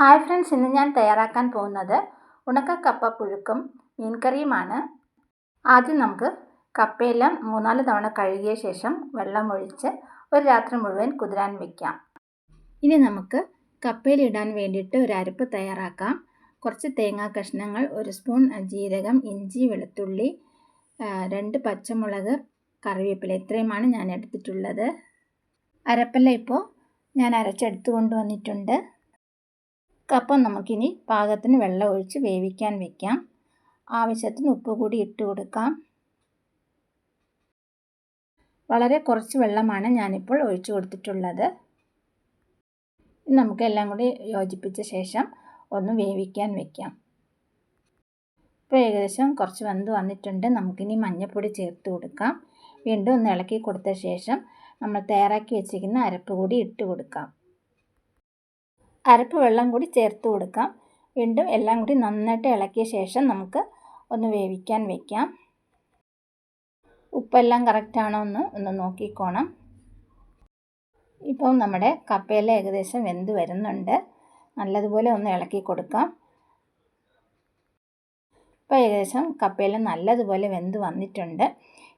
Hi friends, ഇന്ന് ഞാൻ തയ്യാറാക്കാൻ പോകുന്നത് ഉണക്ക കപ്പ പുഴുക്കും മീൻ കറിയുമാണ്. ആദ്യം നമുക്ക് കപ്പയെല്ലാം 3-4 തവണ കഴുകിയ ശേഷം വെള്ളം ഒഴിച്ച് ഒരു രാത്രി മുഴുവൻ കുതിരാൻ വയ്ക്കാം. ഇനി നമുക്ക് കപ്പയിലിടാൻ വേണ്ടിയിട്ട് ഒരു അരപ്പ് തയ്യാറാക്കാം. കുറച്ച് തേങ്ങാ കഷ്ണങ്ങൾ, 1 സ്പൂൺ ജീരകം, ഇഞ്ചി, വെളുത്തുള്ളി, 2 പച്ചമുളക്, കറിവേപ്പില, ഇത്രയുമാണ് ഞാൻ എടുത്തിട്ടുള്ളത്. അരപ്പെല്ലാം ഇപ്പോൾ ഞാൻ അരച്ചെടുത്ത് കൊണ്ടുവന്നിട്ടുണ്ട്. കപ്പ നമുക്കിനി പാകത്തിന് വെള്ളം ഒഴിച്ച് വേവിക്കാൻ വയ്ക്കാം. ആവശ്യത്തിന് ഉപ്പ് കൂടി ഇട്ട് കൊടുക്കാം. വളരെ കുറച്ച് വെള്ളമാണ് ഞാനിപ്പോൾ ഒഴിച്ചു കൊടുത്തിട്ടുള്ളത്. നമുക്ക് എല്ലാം കൂടി യോജിപ്പിച്ച ശേഷം ഒന്ന് വേവിക്കാൻ വയ്ക്കാം. ഇപ്പോൾ ഏകദേശം കുറച്ച് വെന്ത് വന്നിട്ടുണ്ട്. നമുക്കിനി മഞ്ഞൾപ്പൊടി ചേർത്ത് കൊടുക്കാം. വീണ്ടും ഒന്ന് ഇളക്കി കൊടുത്ത ശേഷം നമ്മൾ തയ്യാറാക്കി വെച്ചിരിക്കുന്ന അരപ്പ് കൂടി ഇട്ട് കൊടുക്കാം. അരപ്പ് വെള്ളം കൂടി ചേർത്ത് കൊടുക്കാം. വീണ്ടും എല്ലാം കൂടി നന്നായിട്ട് ഇളക്കിയ ശേഷം നമുക്ക് ഒന്ന് വേവിക്കാൻ വയ്ക്കാം. ഉപ്പെല്ലാം കറക്റ്റാണോ ഒന്ന് നോക്കിക്കോണം. ഇപ്പോൾ നമ്മുടെ കപ്പയെല്ലാം ഏകദേശം വെന്ത് വരുന്നുണ്ട്. നല്ലതുപോലെ ഒന്ന് ഇളക്കി കൊടുക്കാം. ഇപ്പോൾ ഏകദേശം കപ്പയെല്ലാം നല്ലതുപോലെ വെന്ത് വന്നിട്ടുണ്ട്.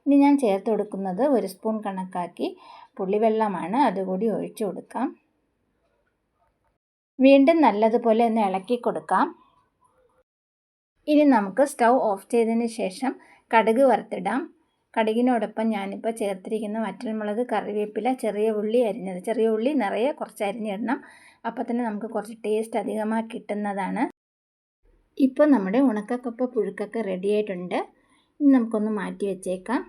ഇനി ഞാൻ ചേർത്ത് കൊടുക്കുന്നത് 1 സ്പൂൺ കണക്കാക്കി പുളിവെള്ളമാണ്. അതുകൂടി ഒഴിച്ചു കൊടുക്കാം. വീണ്ടും നല്ലതുപോലെ ഒന്ന് ഇളക്കി കൊടുക്കാം. ഇനി നമുക്ക് സ്റ്റൗ ഓഫ് ചെയ്തതിന് ശേഷം കടുക് വറുത്തിടാം. കടുകിനോടൊപ്പം ഞാനിപ്പോൾ ചേർത്തിരിക്കുന്ന വറ്റൽമുളക്, കറിവേപ്പില, ചെറിയ ഉള്ളി അരിഞ്ഞത്. ചെറിയ ഉള്ളി നിറയെ കുറച്ച് അരിഞ്ഞിടണം. അപ്പോൾ തന്നെ നമുക്ക് കുറച്ച് ടേസ്റ്റ് അധികമായി കിട്ടുന്നതാണ്. ഇപ്പോൾ നമ്മുടെ ഉണക്കക്കപ്പ പുഴുക്കൊക്കെ റെഡി ആയിട്ടുണ്ട്. ഇനി നമുക്കൊന്ന് മാറ്റി വെച്ചേക്കാം.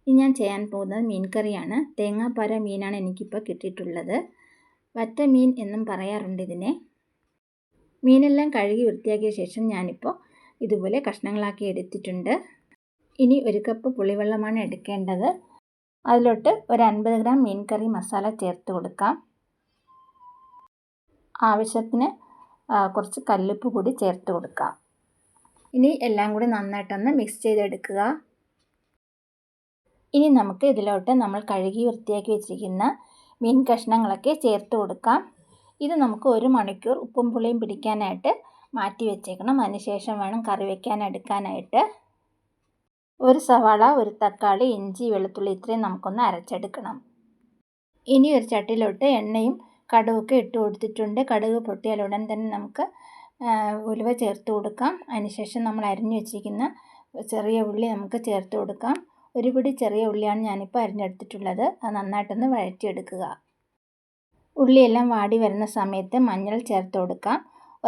ഇനി ഞാൻ ചെയ്യാൻ പോകുന്നത് മീൻ കറിയാണ്. തേങ്ങാപ്പാര മീനാണ് എനിക്കിപ്പോൾ കിട്ടിയിട്ടുള്ളത്. വറ്റ മീൻ എന്നും പറയാറുണ്ട് ഇതിനെ. മീനെല്ലാം കഴുകി വൃത്തിയാക്കിയ ശേഷം ഞാനിപ്പോൾ ഇതുപോലെ കഷ്ണങ്ങളാക്കി എടുത്തിട്ടുണ്ട്. ഇനി 1 കപ്പ് പുളിവെള്ളമാണ് എടുക്കേണ്ടത്. അതിലോട്ട് ഒരു 50 ഗ്രാം മീൻ കറി മസാല ചേർത്ത് കൊടുക്കാം. ആവശ്യത്തിന് കുറച്ച് കല്ലുപ്പ് കൂടി ചേർത്ത് കൊടുക്കാം. ഇനി എല്ലാം കൂടി നന്നായിട്ടൊന്ന് മിക്സ് ചെയ്തെടുക്കുക. ഇനി നമുക്ക് ഇതിലോട്ട് നമ്മൾ കഴുകി വൃത്തിയാക്കി വെച്ചിരിക്കുന്ന മീൻ കഷ്ണങ്ങളൊക്കെ ചേർത്ത് കൊടുക്കാം. ഇത് നമുക്ക് 1 മണിക്കൂർ ഉപ്പും പുളിയും പിടിക്കാനായിട്ട് മാറ്റി വെച്ചേക്കണം. അതിനുശേഷം വേണം കറി വയ്ക്കാൻ എടുക്കാനായിട്ട്. 1 സവാള, 1 തക്കാളി, ഇഞ്ചി, വെളുത്തുള്ളി, ഇത്രയും നമുക്കൊന്ന് അരച്ചെടുക്കണം. ഇനി ഒരു ചട്ടിയിലോട്ട് എണ്ണയും കടുകൊക്കെ ഇട്ട് കൊടുത്തിട്ടുണ്ട്. കടുക് പൊട്ടിയാൽ ഉടൻ തന്നെ നമുക്ക് ഉലുവ ചേർത്ത് കൊടുക്കാം. അതിനുശേഷം നമ്മൾ അരിഞ്ഞു വെച്ചിരിക്കുന്ന ചെറിയ ഉള്ളി നമുക്ക് ചേർത്ത് കൊടുക്കാം. 1 പിടി ചെറിയ ഉള്ളിയാണ് ഞാനിപ്പോൾ അരിഞ്ഞെടുത്തിട്ടുള്ളത്. അത് നന്നായിട്ടൊന്ന് വഴറ്റിയെടുക്കുക. ഉള്ളിയെല്ലാം വാടി വരുന്ന സമയത്ത് മഞ്ഞൾ ചേർത്ത് കൊടുക്കാം.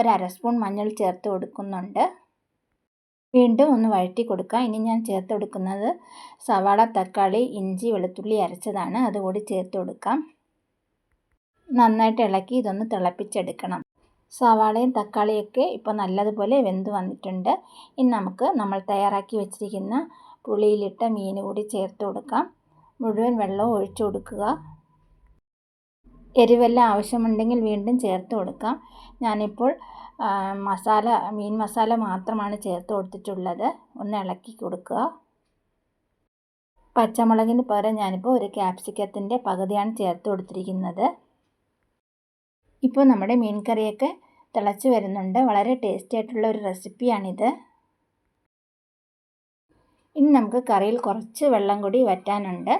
1/2 സ്പൂൺ മഞ്ഞൾ ചേർത്ത് കൊടുക്കുന്നുണ്ട്. വീണ്ടും ഒന്ന് വഴറ്റി കൊടുക്കാം. ഇനി ഞാൻ ചേർത്ത് കൊടുക്കുന്നത് സവാള, തക്കാളി, ഇഞ്ചി, വെളുത്തുള്ളി അരച്ചതാണ്. അതുകൂടി ചേർത്ത് കൊടുക്കാം. നന്നായിട്ട് ഇളക്കി ഇതൊന്ന് തിളപ്പിച്ചെടുക്കണം. സവാളയും തക്കാളിയൊക്കെ ഇപ്പോൾ നല്ലതുപോലെ വെന്ത് വന്നിട്ടുണ്ട്. ഇനി നമുക്ക് നമ്മൾ തയ്യാറാക്കി വെച്ചിരിക്കുന്ന പുളിയിലിട്ട മീൻ കൂടി ചേർത്ത് കൊടുക്കാം. മുഴുവൻ വെള്ളവും ഒഴിച്ചു കൊടുക്കുക. എരിവെല്ലാം ആവശ്യമുണ്ടെങ്കിൽ വീണ്ടും ചേർത്ത് കൊടുക്കാം. ഞാനിപ്പോൾ മീൻ മസാല മാത്രമാണ് ചേർത്ത് കൊടുത്തിട്ടുള്ളത്. ഒന്ന് ഇളക്കി കൊടുക്കുക. പച്ചമുളകിന് പകരം ഞാനിപ്പോൾ 1 ക്യാപ്സിക്കത്തിൻ്റെ പകുതിയാണ് ചേർത്ത് കൊടുത്തിരിക്കുന്നത്. ഇപ്പോൾ നമ്മുടെ മീൻ കറിയൊക്കെ തിളച്ച് വരുന്നുണ്ട്. വളരെ ടേസ്റ്റി ആയിട്ടുള്ള ഒരു റെസിപ്പിയാണിത്. ഇനി നമുക്ക് കറിയിൽ കുറച്ച് വെള്ളം കൂടി വറ്റാനുണ്ട്.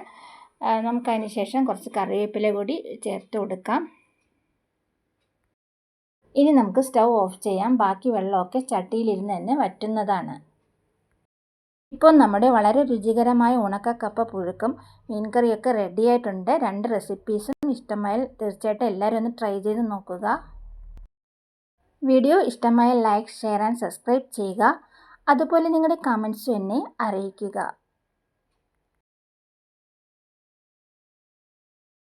നമുക്കതിന് ശേഷം കുറച്ച് കറിവേപ്പില കൂടി ചേർത്ത് കൊടുക്കാം. ഇനി നമുക്ക് സ്റ്റൗ ഓഫ് ചെയ്യാം. ബാക്കി വെള്ളമൊക്കെ ചട്ടിയിലിരുന്ന് തന്നെ വറ്റുന്നതാണ്. ഇപ്പോൾ നമ്മുടെ വളരെ രുചികരമായ ഉണക്കക്കപ്പ പുഴുക്കും മീൻ കറിയൊക്കെ റെഡി ആയിട്ടുണ്ട്. 2 റെസിപ്പീസും ഇഷ്ടമായാൽ തീർച്ചയായിട്ടും എല്ലാവരും ഒന്ന് ട്രൈ ചെയ്ത് നോക്കുക. വീഡിയോ ഇഷ്ടമായാൽ ലൈക്ക്, ഷെയർ ആൻഡ് സബ്സ്ക്രൈബ് ചെയ്യുക. അതുപോലെ നിങ്ങളുടെ കമൻസും എന്നെ അറിയിക്കുക.